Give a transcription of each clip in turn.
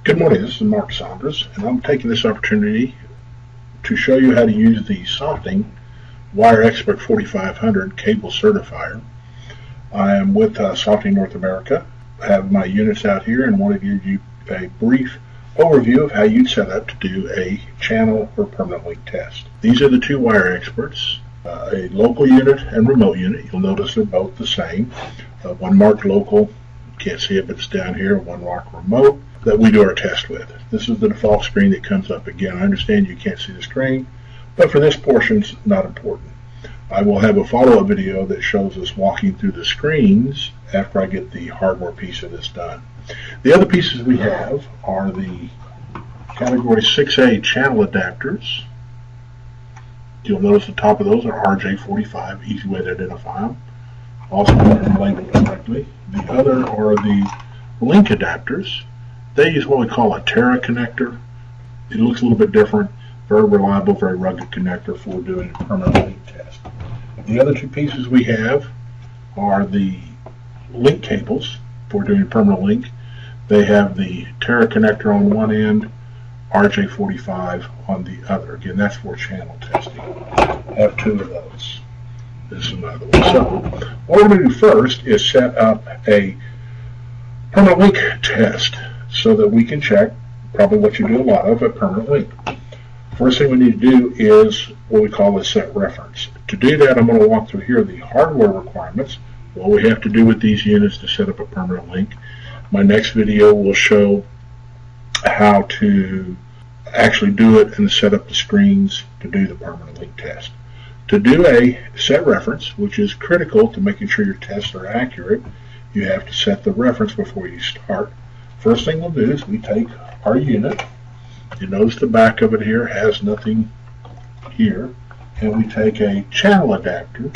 Good morning, this is Mark Saunders, and I'm taking this opportunity to show you how to use the Softing WireXpert 4500 cable certifier. I am with Softing North America. I have my units out here and want to give you a brief overview of how you'd set up to do a channel or permanent link test. These are the two WireXperts, a local unit and remote unit. You'll notice they're both the same. One marked local, can't see it but it's down here, one marked remote, that we do our test with. This is the default screen that comes up again. I understand you can't see the screen, but for this portion it's not important. I will have a follow-up video that shows us walking through the screens after I get the hardware piece of this done. The other pieces we have are the category 6A channel adapters. You'll notice the top of those are RJ45, easy way to identify them. Also labeled correctly. The other are the link adapters. They use what we call a Terra connector. It looks a little bit different, very reliable, very rugged connector for doing a permanent link test. The other two pieces we have are the link cables for doing permanent link. They have the Terra connector on one end, RJ45 on the other. Again, that's for channel testing. I have two of those. This is another one. So what we're going to do first is set up a permanent link test so that we can check probably what you do a lot of at permanent link. First thing we need to do is what we call a set reference. To do that, I'm going to walk through here the hardware requirements, what we have to do with these units to set up a permanent link. My next video will show how to actually do it and set up the screens to do the permanent link test. To do a set reference, which is critical to making sure your tests are accurate, you have to set the reference before you start. First thing we'll do is we take our unit. You notice the back of it here has nothing here. And we take a channel adapter,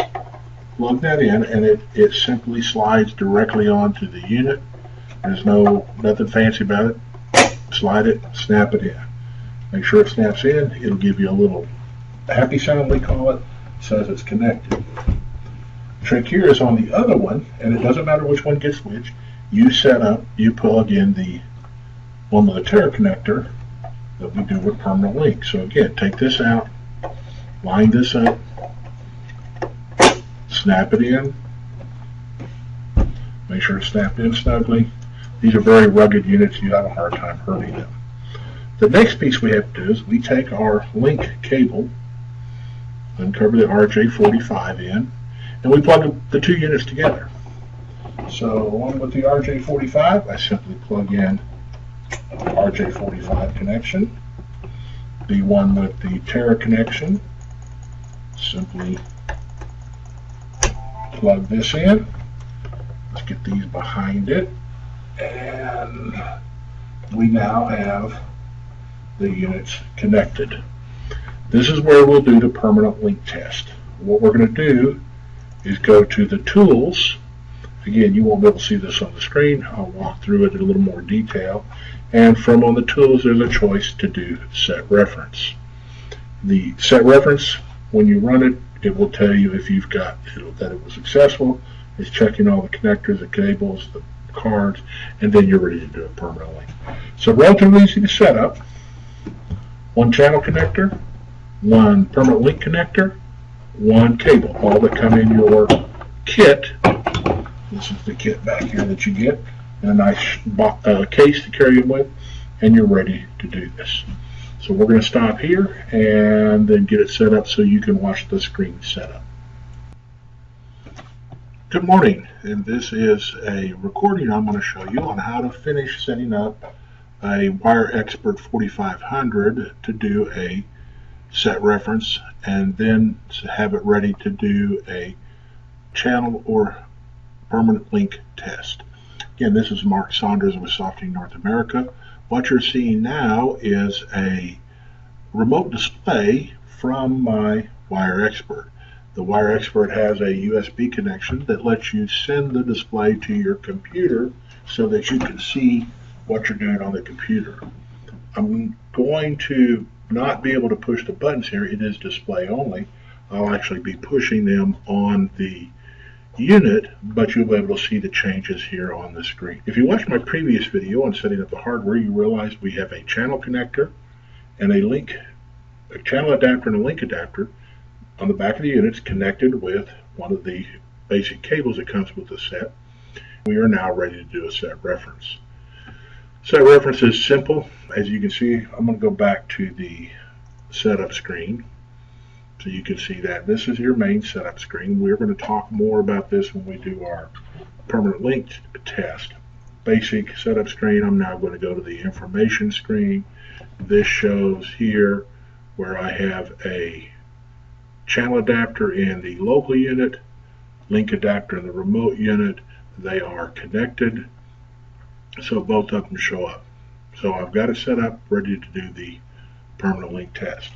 plug that in, and it simply slides directly onto the unit. There's nothing fancy about it. Slide it, snap it in. Make sure it snaps in. It'll give you a little happy sound, we call it. Says it's connected. Trick here is on the other one, and it doesn't matter which one gets which. You plug in the one with the Terra connector that we do with permanent link. So again, take this out, line this up, snap it in, make sure it's snapped in snugly. These are very rugged units, you have a hard time hurting them. The next piece we have to do is we take our link cable, uncover the RJ45 in, and we plug the two units together. So one with the RJ45, I simply plug in RJ45 connection. The one with the Terra connection, simply plug this in. Let's get these behind it. And we now have the units connected. This is where we'll do the permanent link test. What we're going to do is go to the tools. Again, you won't be able to see this on the screen. I'll walk through it in a little more detail. And from on the tools, there's a choice to do set reference. The set reference, when you run it, it will tell you if you've got that it was successful. It's checking all the connectors, the cables, the cards, and then you're ready to do it permanently. So relatively easy to set up. One channel connector, one permanent link connector, one cable, all that come in your kit. This is the kit back here that you get, and a nice case to carry them with, and you're ready to do this. So we're going to stop here and then get it set up so you can watch the screen set up. Good morning, and this is a recording I'm going to show you on how to finish setting up a WireXpert 4500 to do a set reference and then to have it ready to do a channel or permanent link test. Again, this is Mark Saunders with Softing North America. What you're seeing now is a remote display from my WireXpert. The WireXpert has a USB connection that lets you send the display to your computer so that you can see what you're doing on the computer. I'm going to not be able to push the buttons here. It is display only. I'll actually be pushing them on the unit, but you'll be able to see the changes here on the screen. If you watched my previous video on setting up the hardware, you realize we have a channel connector and a channel adapter and a link adapter on the back of the units connected with one of the basic cables that comes with the set. We are now ready to do a set reference. Set reference is simple. As you can see, I'm going to go back to the setup screen so you can see that this is your main setup screen. We're going to talk more about this when we do our permanent link test. Basic setup screen. I'm now going to go to the information screen. This shows here where I have a channel adapter in the local unit, link adapter in the remote unit. They are connected, so both of them show up. So I've got it set up, ready to do the permanent link test.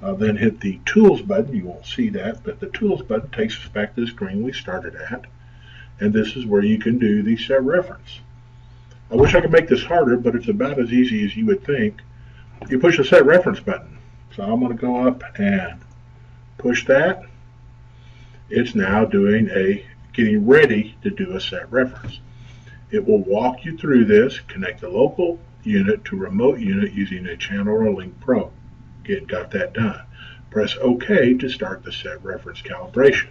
I'll then hit the Tools button. You won't see that, but the Tools button takes us back to the screen we started at, and this is where you can do the set reference. I wish I could make this harder, but it's about as easy as you would think. You push the set reference button. So I'm going to go up and push that. It's now getting ready to do a set reference. It will walk you through this, connect the local unit to remote unit using a channel or a link probe. Again, got that done. Press OK to start the set reference calibration.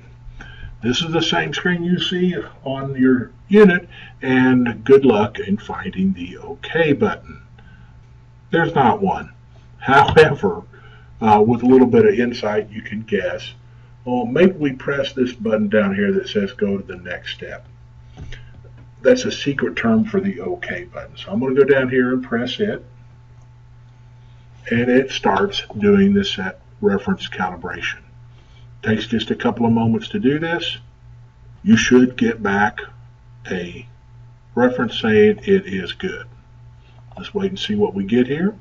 This is the same screen you see on your unit, and good luck in finding the OK button. There's not one. However, with a little bit of insight, you can guess, well, maybe we press this button down here that says go to the next step. That's a secret term for the OK button. So I'm going to go down here and press it, and it starts doing the set reference calibration. Takes just a couple of moments to do this. You should get back a reference saying it is good. Let's wait and see what we get here.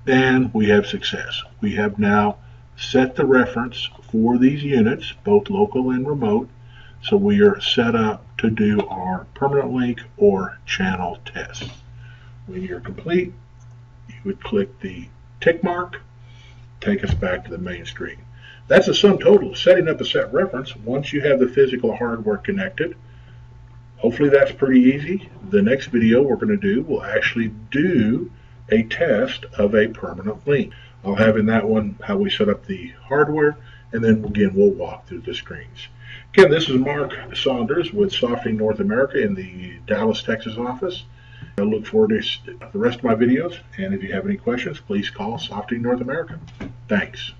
And we have success. We have now set the reference for these units, both local and remote, so we are set up to do our permanent link or channel test. When you're complete, you would click the tick mark, take us back to the main screen. That's a sum total of setting up a set reference once you have the physical hardware connected. Hopefully that's pretty easy. The next video we're going to do will actually do a test of a permanent link. I'll have in that one how we set up the hardware, and then again we'll walk through the screens. Again, this is Mark Saunders with Softening North America in the Dallas, Texas office. I look forward to the rest of my videos, and if you have any questions, please call Softening North America. Thanks.